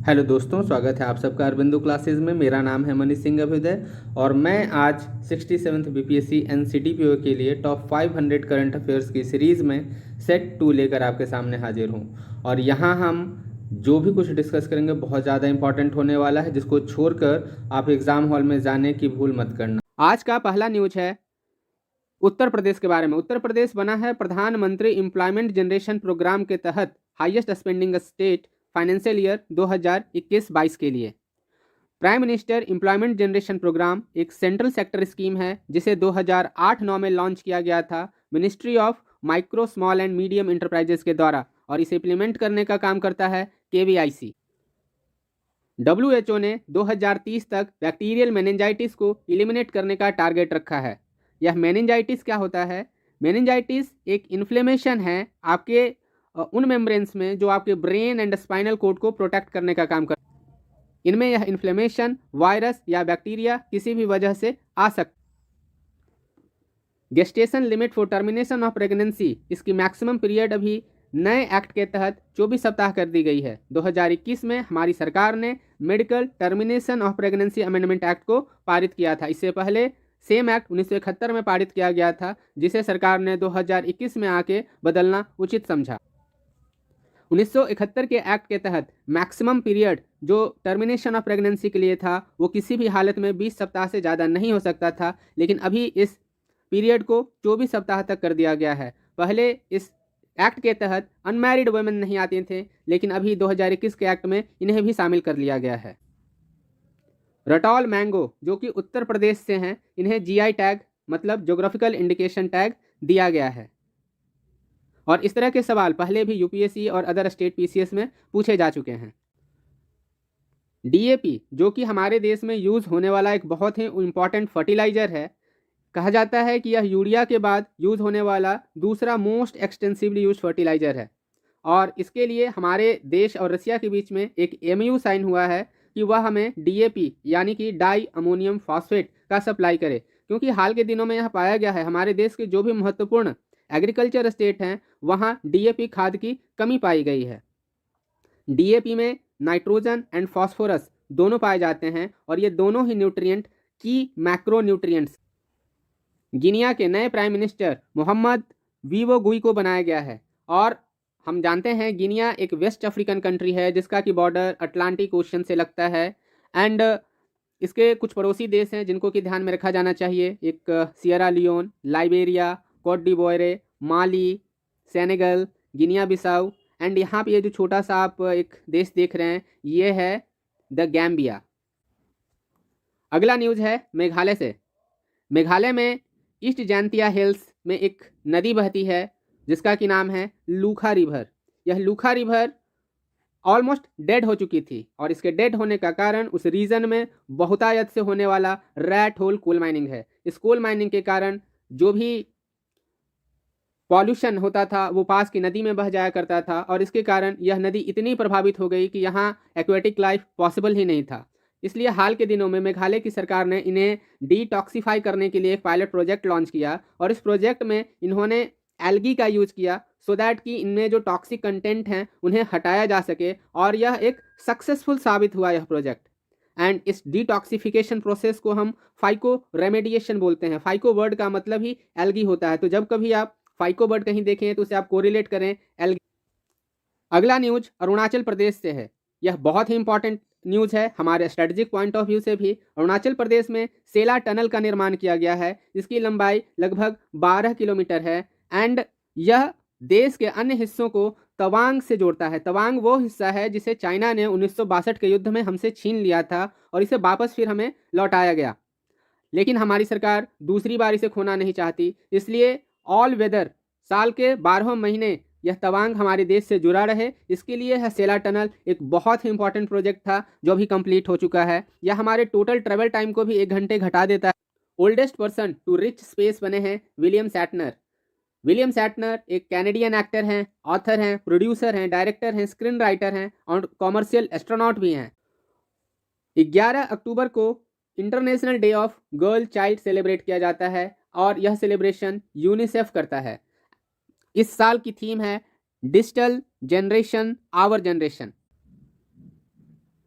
Hello दोस्तों, स्वागत है आप सबका अरबिंदो क्लासेस में। मेरा नाम है मनीष सिंह अभ्युदय और मैं आज 67th बीपीएससी एनसीटीपीओ के लिए टॉप 500 करंट अफेयर्स की सीरीज़ में सेट 2 लेकर आपके सामने हाजिर हूं। और यहां हम जो भी कुछ डिस्कस करेंगे बहुत ज़्यादा इंपॉर्टेंट होने वाला है, जिसको छोड़कर आप एग्ज़ाम हॉल में जाने की भूल मत करना। आज का पहला न्यूज है उत्तर प्रदेश के बारे में। उत्तर प्रदेश बना है प्रधानमंत्री एम्प्लॉयमेंट जनरेशन प्रोग्राम के तहत highest spending state financial year 2021-22 के लिए। Prime minister employment generation program एक सेंट्रल सेक्टर स्कीम है जिसे 2008-9 में लॉन्च किया गया था ministry of micro small and medium enterprises के द्वारा, और इसे इम्प्लीमेंट करने का काम करता है केवीआईसी। WHO ने 2030 तक बैक्टीरियल मेनिंजाइटिस को इलिमिनेट करने का टारगेट रखा है। यह मेनिंजाइटिस क्या होता है? मेनिंजाइटिस एक इन्फ्लेमेशन है आपके उन मेम्ब्रेन्स में जो आपके ब्रेन एंड स्पाइनल कोड को प्रोटेक्ट करने का काम करता है। इनमें यह इन्फ्लेमेशन वायरस या बैक्टीरिया किसी भी वजह से आ सकता है। Gestation limit for termination of pregnancy, इसकी मैक्सिमम पीरियड अभी नए एक्ट के तहत 24 सप्ताह कर दी गई है। 2021 में हमारी सरकार ने medical termination of pregnancy amendment act को पारित किया था। इससे पहले सेम एक्ट 1971 में पारित किया गया था, जिसे सरकार ने 2021 में आके बदलना उचित समझा। 1971 के एक्ट के तहत मैक्सिमम पीरियड जो टर्मिनेशन ऑफ प्रेगनेंसी के लिए था वो किसी भी हालत में 20 सप्ताह से ज़्यादा नहीं हो सकता था, लेकिन अभी इस पीरियड को 24 सप्ताह तक कर दिया गया है। पहले इस एक्ट के तहत अनमैरिड वुमेन नहीं आते थे, लेकिन अभी 2021 के एक्ट में इन्हें भी शामिल कर लिया गया है। रटौल मैंगो जो कि उत्तर प्रदेश से हैं, इन्हें जीआई टैग मतलब ज्योग्राफिकल इंडिकेशन टैग दिया गया है। और इस तरह के सवाल पहले भी यूपीएससी और अदर स्टेट पीसीएस में पूछे जा चुके हैं। डीएपी जो कि हमारे देश में यूज़ होने वाला एक बहुत ही इम्पॉर्टेंट फर्टिलाइज़र है। कहा जाता है कि यह यूरिया के बाद यूज़ होने वाला दूसरा मोस्ट एक्सटेंसिवली यूज फर्टिलाइज़र है, और इसके लिए हमारे देश और रसिया के बीच में एक एमयू साइन हुआ है कि वह हमें डीएपी यानी कि डाई अमोनियम फॉस्फेट का सप्लाई करे, क्योंकि हाल के दिनों में यह पाया गया है हमारे देश के जो भी महत्वपूर्ण एग्रीकल्चर स्टेट हैं वहाँ डीएपी खाद की कमी पाई गई है। डीएपी में नाइट्रोजन एंड फॉस्फोरस दोनों पाए जाते हैं, और ये दोनों ही न्यूट्रिएंट की मैक्रो न्यूट्रिएंट्स। गिनिया के नए प्राइम मिनिस्टर मोहम्मद वीवो गुई को बनाया गया है, और हम जानते हैं गिनिया एक वेस्ट अफ्रीकन कंट्री है जिसका कि बॉर्डर अटलांटिक ओशन से लगता है, एंड इसके कुछ पड़ोसी देश हैं जिनको कि ध्यान में रखा जाना चाहिए। एक Sierra Leone, Liberia, Cote d'Ivoire, Mali, Senegal, Guinea Bissau, and यहाँ पे ये जो छोटा सा आप एक देश देख रहे हैं ये है द गैम्बिया। अगला न्यूज़ है मेघालय से। मेघालय में ईस्ट जैंतिया हिल्स में एक नदी बहती है जिसका कि नाम है लूखा रिवर। यह लूखा रिवर ऑलमोस्ट डेड हो चुकी थी, और इसके डेड होने का कारण उस रीजन में बहुतायत से होने वाला रैट होल कोल माइनिंग है। इस कोल माइनिंग के कारण जो भी पॉल्यूशन होता था वो पास की नदी में बह जाया करता था, और इसके कारण यह नदी इतनी प्रभावित हो गई कि यहाँ एक्वेटिक लाइफ पॉसिबल ही नहीं था। इसलिए हाल के दिनों में मेघालय की सरकार ने इन्हें डिटॉक्सिफाई करने के लिए एक पायलट प्रोजेक्ट लॉन्च किया, और इस प्रोजेक्ट में इन्होंने एल्गी का यूज किया सो दैट कि इनमें जो टॉक्सिक कंटेंट हैं उन्हें हटाया जा सके, और यह एक सक्सेसफुल साबित हुआ यह प्रोजेक्ट। एंड इस डिटॉक्सिफिकेशन प्रोसेस को हम फाइको रेमेडिएशन बोलते हैं। फाइको वर्ड का मतलब ही एल्गी होता है, तो जब कभी आप फाइको वर्ड कहीं देखें तो उसे आप कोरिलेट करें एल्गी। अगला न्यूज अरुणाचल प्रदेश से है। यह बहुत ही इंपॉर्टेंट न्यूज़ है हमारे स्ट्रेटजिक पॉइंट ऑफ व्यू से भी। अरुणाचल प्रदेश में सेला टनल का निर्माण किया गया है, इसकी लंबाई लगभग 12 किलोमीटर है, एंड यह देश के अन्य हिस्सों को तवांग से जोड़ता है। तवांग वो हिस्सा है जिसे चाइना ने 1962 के युद्ध में हमसे छीन लिया था, और इसे वापस फिर हमें लौटाया गया, लेकिन हमारी सरकार दूसरी बार इसे खोना नहीं चाहती। इसलिए ऑल वेदर साल के 12 महीने यह तवांग हमारे देश से जुड़ा रहे, इसके लिए यह सेला टनल एक बहुत ही इंपॉर्टेंट प्रोजेक्ट था जो अभी कंप्लीट हो चुका है। यह हमारे टोटल ट्रेवल टाइम को भी 1 घंटे घटा देता है। Oldest person to reach space बने हैं विलियम सैटनर। विलियम सैटनर एक कैनेडियन एक्टर हैं, ऑथर हैं, प्रोड्यूसर हैं, डायरेक्टर हैं, स्क्रीन राइटर हैं, और कॉमर्शियल एस्ट्रोनॉट भी हैं। 11 अक्टूबर को international day of girl child celebrate किया जाता है, और यह सेलिब्रेशन यूनिसेफ करता है। इस साल की थीम है digital generation our generation.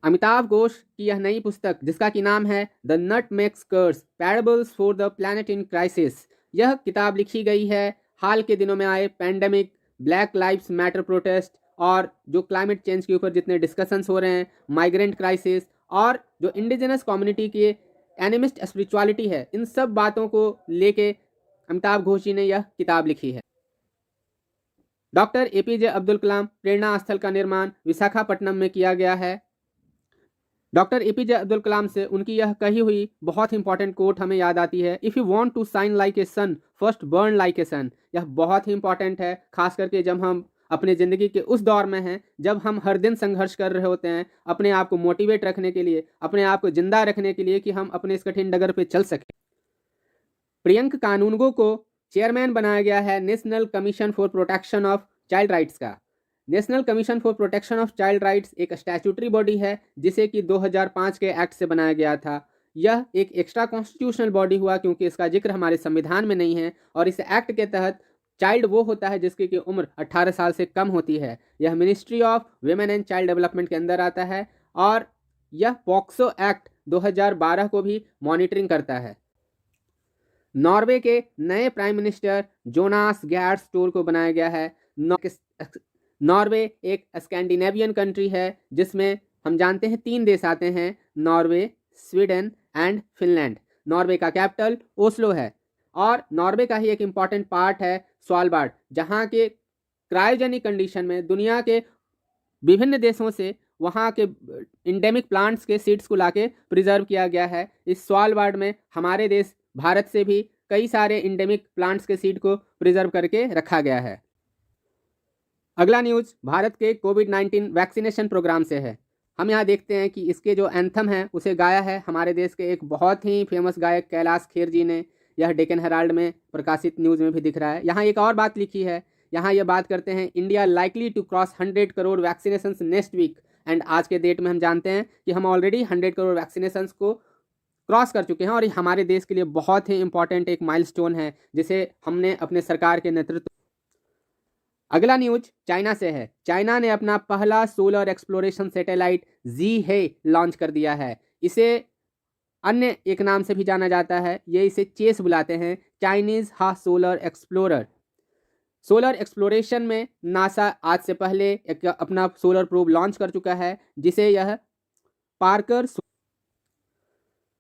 Amitabh Ghosh की यह नई पुस्तक जिसका कि नाम है the nutmeg's curse parables for the planet in crisis, यह किताब लिखी गई है हाल के दिनों में आए pandemic, black lives matter protest और जो क्लाइमेट चेंज के ऊपर जितने डिस्कशंस हो रहे हैं, माइग्रेंट क्राइसिस और जो इंडिजिनस कम्युनिटी की एनिमिस्ट स्पिरिचुअलिटी है, इन सब बातों को लेके अमिताभ घोष जी ने यह किताब लिखी है। डॉक्टर एपीजे अब्दुल कलाम प्रेरणा स्थल का निर्माण विशाखापट्टनम में किया गया है। डॉक्टर एपीजे अब्दुल कलाम से उनकी यह कही हुई बहुत इंपॉर्टेंट कोट हमें याद आती है, if you want to shine like a sun first burn like a sun. यह बहुत ही इंपॉर्टेंट है, खास करके जब हम अपने ज़िंदगी के उस दौर में हैं जब हम हर दिन संघर्ष कर रहे होते हैं अपने आप को मोटिवेट रखने के लिए, अपने आप को जिंदा रखने के लिए कि हम अपने इस कठिन डगर पे चल सकें। प्रियंक कानूनगो को चेयरमैन बनाया गया है national commission for protection of child rights का। National commission for protection of child rights एक स्टैट्यूटरी बॉडी है जिसे कि 2005 के एक्ट से बनाया गया था। यह एक एक्स्ट्रा कॉन्स्टिट्यूशनल बॉडी हुआ क्योंकि इसका जिक्र हमारे संविधान में नहीं है और इस एक्ट के तहत चाइल्ड वो होता है जिसकी की उम्र 18 साल से कम होती है। यह ministry of women and child development के अंदर आता है और यह पॉक्सो एक्ट 2012 को भी मॉनिटरिंग करता है। नॉर्वे के नए प्राइम मिनिस्टर जोनास गैर स्टोर को बनाया गया है। नॉर्वे एक स्कैंडिनेवियन कंट्री है जिसमें हम जानते हैं 3 देश आते हैं, Norway, Sweden and Finland. Norway का कैपिटल ओस्लो है और नॉर्वे का ही एक इम्पॉर्टेंट पार्ट है स्वालबार्ड, जहाँ के क्रायोजेनिक कंडीशन में दुनिया के विभिन्न देशों से वहाँ के इंडेमिक प्लांट्स के सीड्स को लाके प्रिजर्व किया गया है। इस स्वालबार्ड में हमारे देश भारत से भी कई सारे इंडेमिक प्लांट्स के सीड को प्रिजर्व करके रखा गया है। अगला न्यूज़ भारत के कोविड-19 वैक्सीनेशन प्रोग्राम से है। हम यहाँ देखते हैं कि इसके जो एंथम है उसे गाया है हमारे देश के एक बहुत ही फेमस गायक कैलाश खेर जी ने। यह डेक्कन हेराल्ड में प्रकाशित न्यूज़ में भी दिख रहा है। यहाँ एक और बात लिखी है, यहाँ ये बात करते हैं India likely to cross 100 crore vaccination next week. And आज के डेट में हम जानते हैं कि हम ऑलरेडी 100 करोड़ वैक्सीनेशन को क्रॉस कर चुके हैं और ये हमारे देश के लिए बहुत ही इंपॉर्टेंट एक माइलस्टोन है जिसे हमने अपने सरकार के नेतृत्व। अगला न्यूज चाइना से है। चाइना ने अपना पहला सोलर एक्सप्लोरेशन सैटेलाइट जी हे लॉन्च कर दिया है। इसे अन्य एक नाम से भी जाना जाता है, ये इसे चेस बुलाते हैं, चाइनीज हा सोलर एक्सप्लोरर। सोलर एक्सप्लोरेशन में नासा आज से पहले एक अपना सोलर प्रोब लॉन्च कर चुका है जिसे यह पार्कर।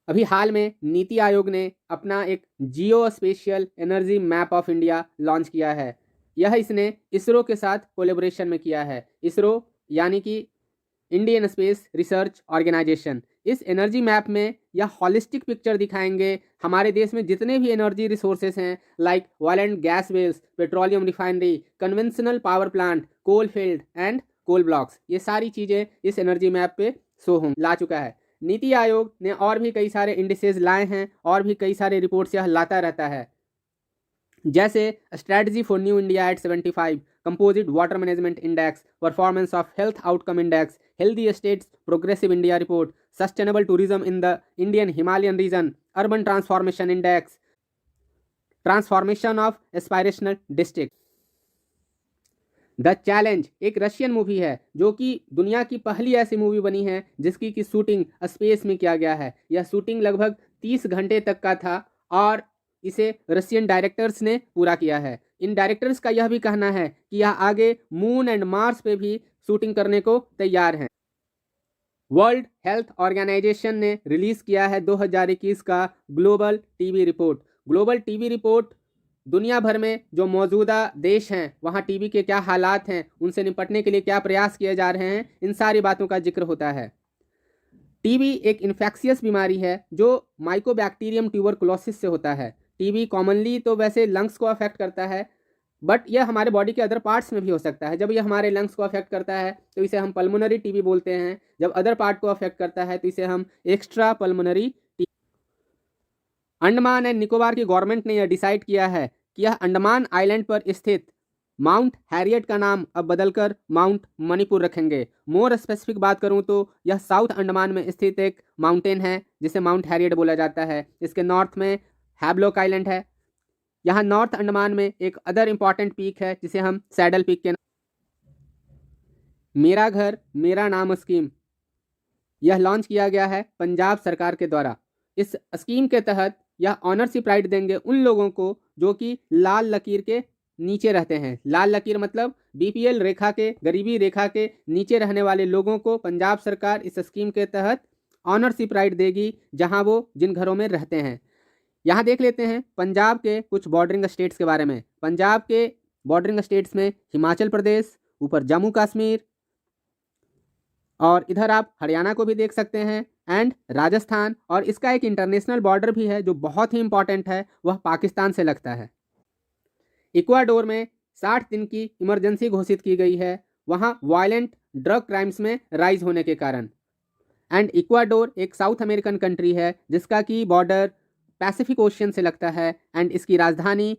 अभी हाल में नीति आयोग ने अपना एक geospatial energy map of India launch किया है। यह इसने इसरो के साथ कोलैबोरेशन में किया है। इसरो यानी कि इंडियन स्पेस रिसर्च ऑर्गेनाइजेशन। इस एनर्जी मैप में यह हॉलिस्टिक पिक्चर दिखाएंगे हमारे देश में जितने भी एनर्जी रिसोर्सेस हैं, like oil and gas wells, petroleum refinery, conventional power plant, coal field and coal blocks, ये सारी चीज़ें इस एनर्जी मैप पे शो हों ला चुका है। नीति आयोग ने और भी कई सारे इंडिसेस लाए हैं और भी कई सारे रिपोर्ट्स यह लाता रहता है, जैसे strategy for new India at 75, composite water management index, performance of health outcome index, healthy states progressive India report, sustainable tourism in the Indian Himalayan region, urban transformation index, transformation of aspirational district. The challenge एक Russian movie है जो कि दुनिया की पहली ऐसी movie बनी है जिसकी की शूटिंग स्पेस में किया गया है। यह शूटिंग लगभग 30 घंटे तक का था और इसे रशियन डायरेक्टर्स ने पूरा किया है। इन डायरेक्टर्स का यह भी कहना है कि यह आगे मून एंड मार्स पे भी शूटिंग करने को तैयार हैं। वर्ल्ड हेल्थ ऑर्गेनाइजेशन ने रिलीज किया है 2021 का global TB report. Global TB report दुनिया भर में जो मौजूदा देश हैं वहाँ टीबी के क्या हालात हैं, उनसे निपटने के लिए क्या प्रयास किए जा रहे हैं, इन सारी बातों का जिक्र होता है। टीबी एक इन्फेक्शियस बीमारी है जो माइकोबैक्टीरियम ट्यूबरकुलोसिस से होता है। टीबी कॉमनली तो वैसे लंग्स को अफेक्ट करता है, बट यह हमारे बॉडी के अदर पार्ट्स में भी हो सकता है। जब यह हमारे लंग्स को अफेक्ट करता है तो इसे हम पल्मोनरी टीबी बोलते हैं। जब अदर पार्ट को अफेक्ट करता है तो इसे हम extra pulmonary TB. Andaman and Nicobar की गवर्नमेंट ने यह डिसाइड किया है कि यह अंडमान आइलैंड पर स्थित माउंट हैरियट का नाम अब बदलकर माउंट मणिपुर रखेंगे। मोर स्पेसिफिक बात करूं तो यह साउथ अंडमान में स्थित एक माउंटेन है जिसे माउंट हैरियट बोला जाता है। इसके नॉर्थ में हैवलॉक आइलैंड है। यहाँ नॉर्थ अंडमान में एक अदर इंपॉर्टेंट पीक है जिसे हम सैडल पीक के नाम। मेरा घर मेरा नाम स्कीम यह लॉन्च किया गया है पंजाब सरकार के द्वारा। इस स्कीम के तहत यह ऑनरशिप राइट देंगे उन लोगों को जो कि लाल लकीर के नीचे रहते हैं। लाल लकीर मतलब बीपीएल रेखा के, गरीबी रेखा के नीचे रहने वाले लोगों को पंजाब सरकार इस स्कीम के तहत ऑनरशिप राइट देगी, जहां वो जिन घरों में रहते हैं। यहाँ देख लेते हैं पंजाब के कुछ बॉर्डरिंग स्टेट्स के बारे में। पंजाब के बॉर्डरिंग स्टेट्स में हिमाचल प्रदेश, ऊपर जम्मू कश्मीर, और इधर आप हरियाणा को भी देख सकते हैं, एंड राजस्थान। और इसका एक इंटरनेशनल बॉर्डर भी है जो बहुत ही इंपॉर्टेंट है, वह पाकिस्तान से लगता है। इक्वाडोर में 60 दिन की इमरजेंसी घोषित की गई है, वहाँ वायलेंट ड्रग क्राइम्स में राइज होने के कारण। एंड इक्वाडोर एक साउथ अमेरिकन कंट्री है जिसका की बॉर्डर पैसिफिक ओशियन से लगता है, एंड इसकी राजधानी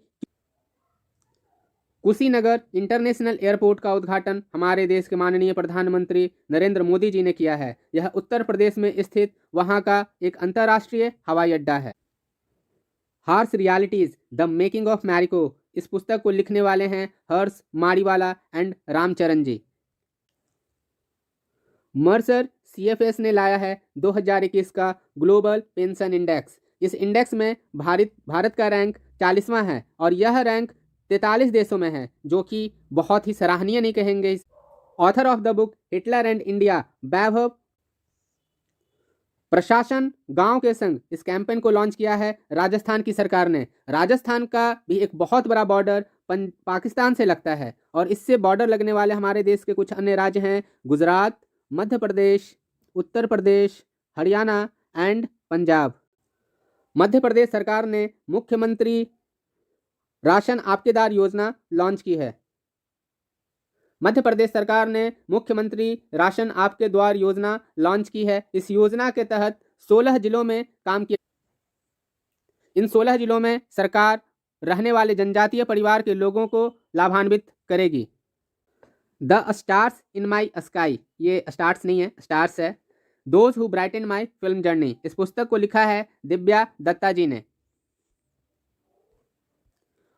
कुशीनगर इंटरनेशनल एयरपोर्ट का उद्घाटन हमारे देश के माननीय प्रधानमंत्री नरेंद्र मोदी जी ने किया है। यह उत्तर प्रदेश में स्थित वहां का एक अंतर्राष्ट्रीय हवाई अड्डा है। Harsh realities the making of Marico, इस पुस्तक को लिखने वाले हैं Harsh Mariwala and Ramcharan ji. Mercer CFS ने लाया है 2021 का ग्लोबल पेंशन इंडेक्स। इस इंडेक्स में भारत का रैंक 40वां है, और यह रैंक 43 देशों में है, जो कि बहुत ही सराहनीय नहीं कहेंगे। Author of the book Hitler and India, Vaibhav प्रशासन गांव के संग, इस कैंपेन को लॉन्च किया है राजस्थान की सरकार ने। राजस्थान का भी एक बहुत बड़ा बॉर्डर पाकिस्तान से लगता है, और इससे बॉर्डर लगने वाले हमारे देश के कुछ अन्य राज्य हैं गुजरात, मध्य प्रदेश, उत्तर प्रदेश, हरियाणा एंड पंजाब। मध्य प्रदेश सरकार ने मुख्यमंत्री राशन आपकेदार योजना लॉन्च की है। मध्य प्रदेश सरकार ने मुख्यमंत्री राशन आपके द्वार योजना लॉन्च की है। इस योजना के तहत 16 जिलों में काम किया। इन 16 जिलों में सरकार रहने वाले जनजातीय परिवार के लोगों को लाभान्वित करेगी। The stars in my sky, ये स्टार्स नहीं है, स्टार्स है। Those who brighten my film journey, इस पुस्तक को लिखा है दिव्या दत्ता जी ने।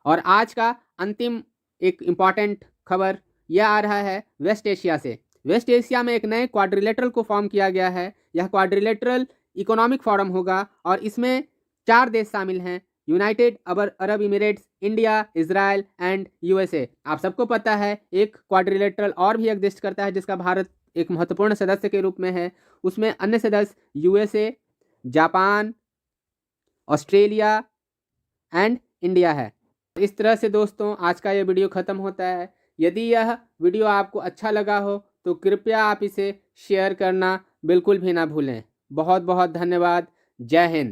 और आज का अंतिम एक इम्पॉर्टेंट खबर यह आ रहा है वेस्ट एशिया से। वेस्ट एशिया में एक नए क्वाड्रिलेटरल को फॉर्म किया गया है। यह क्वाड्रिलेटरल इकोनॉमिक फोरम होगा, और इसमें 4 देश शामिल हैं, United Arab emirates, India, Israel and USA. आप सबको पता है एक क्वाड्रिलेटरल और भी एग्जिस्ट करता है जिसका भारत एक महत्वपूर्ण सदस्य के रूप में है। उसमें अन्य सदस्य USA, Japan, Australia and India है। इस तरह से दोस्तों आज का ये वीडियो ख़त्म होता है। यदि यह वीडियो आपको अच्छा लगा हो तो कृपया आप इसे शेयर करना बिल्कुल भी ना भूलें। बहुत बहुत धन्यवाद। जय हिंद।